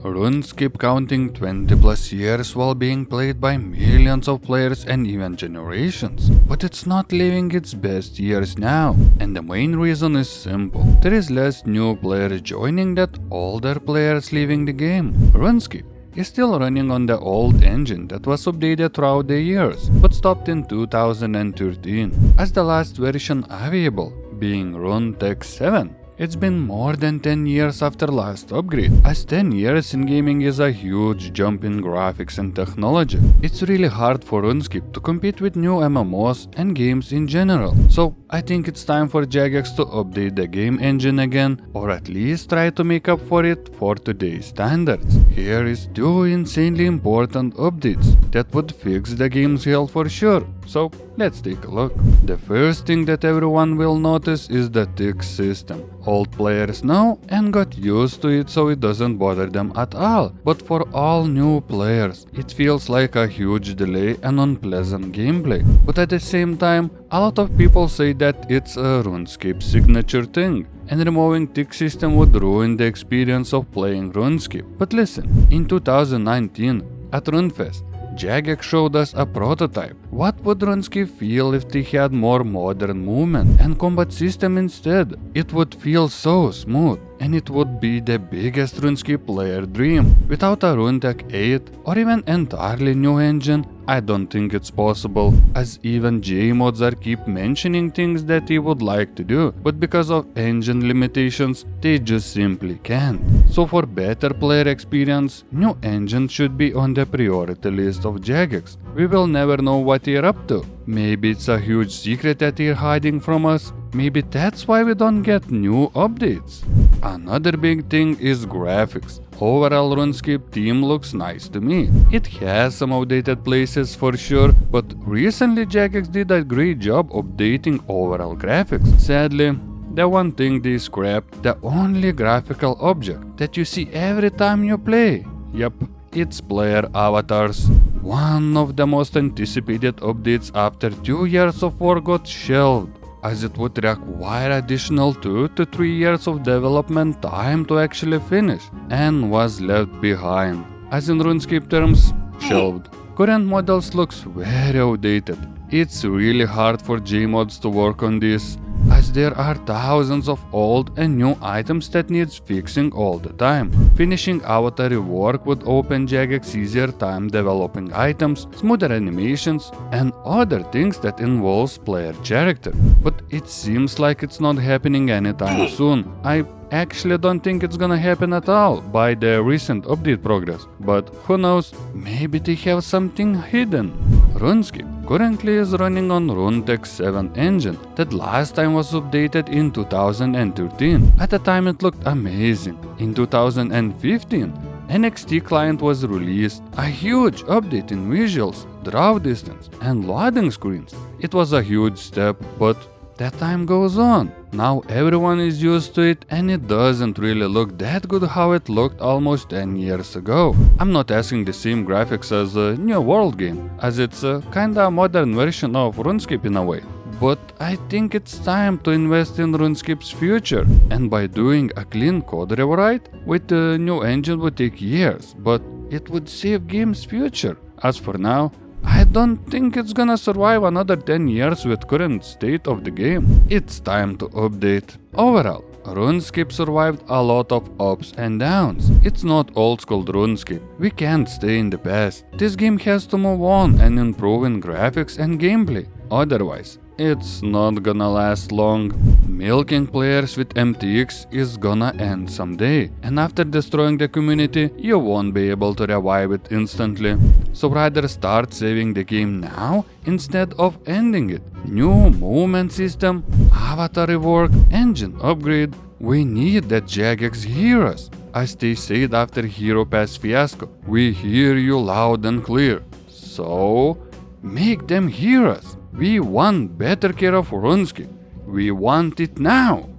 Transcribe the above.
RuneScape counting 20 plus years while being played by millions of players and even generations. But it's not living its best years now, and the main reason is simple. There is less new players joining than older players leaving the game. RuneScape is still running on the old engine that was updated throughout the years, but stopped in 2013 as the last version available, being RuneTech 7. It's been more than 10 years after last upgrade, as 10 years in gaming is a huge jump in graphics and technology. It's really hard for RuneScape to compete with new MMOs and games in general, so I think it's time for Jagex to update the game engine again, or at least try to make up for it for today's standards. Here is 2 insanely important updates that would fix the game's health for sure, so let's take a look. The first thing that everyone will notice is the tick system. Old players know and got used to it, so it doesn't bother them at all. But for all new players, it feels like a huge delay and unpleasant gameplay. But at the same time, a lot of people say that it's a RuneScape signature thing, and removing tick system would ruin the experience of playing RuneScape. But listen, in 2019, at RuneFest, Jagex showed us a prototype. What would RuneScape feel if they had more modern movement and combat system instead? It would feel so smooth, and it would be the biggest RuneScape player dream. Without a RuneTech 8 or even entirely new engine, I don't think it's possible, as even J-mods are keep mentioning things that they would like to do, but because of engine limitations, they just simply can't. So for better player experience, new engine should be on the priority list of Jagex. We will never know what they're up to. Maybe it's a huge secret that they're hiding from us. Maybe that's why we don't get new updates. Another big thing is graphics. Overall, RuneScape theme looks nice to me. It has some outdated places for sure, but recently Jagex did a great job updating overall graphics. Sadly, the one thing they scrapped, the only graphical object that you see every time you play. Yep, it's player avatars. One of the most anticipated updates after 2 years of work got shelved, as it would require additional 2 to 3 years of development time to actually finish, and was left behind. As in RuneScape terms, shelved. Current models looks very outdated. It's really hard for J-mods to work on this, as there are thousands of old and new items that needs fixing all the time. Finishing avatar rework would open Jagex easier time developing items, smoother animations, and other things that involves player character. But it seems like it's not happening anytime soon. I actually don't think it's gonna happen at all by the recent update progress, but who knows, maybe they have something hidden. RuneScape currently is running on RuneTech 7 engine that last time was updated in 2013. At the time it looked amazing. In 2015, NXT client was released, a huge update in visuals, draw distance, and loading screens. It was a huge step, but that time goes on. Now everyone is used to it, and it doesn't really look that good how it looked almost 10 years ago. I'm not asking the same graphics as a New World game, as it's a kinda modern version of RuneScape in a way. But I think it's time to invest in RuneScape's future, and by doing a clean code rewrite with the new engine would take years, but it would save game's future. As for now, I don't think it's gonna survive another 10 years with current state of the game. It's time to update. Overall, RuneScape survived a lot of ups and downs. It's not old school RuneScape. We can't stay in the past. This game has to move on and improve in graphics and gameplay. Otherwise, it's not gonna last long. Milking players with MTX is gonna end someday, and after destroying the community, you won't be able to revive it instantly. So rather start saving the game now instead of ending it. New movement system, avatar rework, engine upgrade. We need that Jagex hear us. As they said after Hero Pass fiasco, we hear you loud and clear. So, make them hear us. We want better care of RuneScape. We want it now.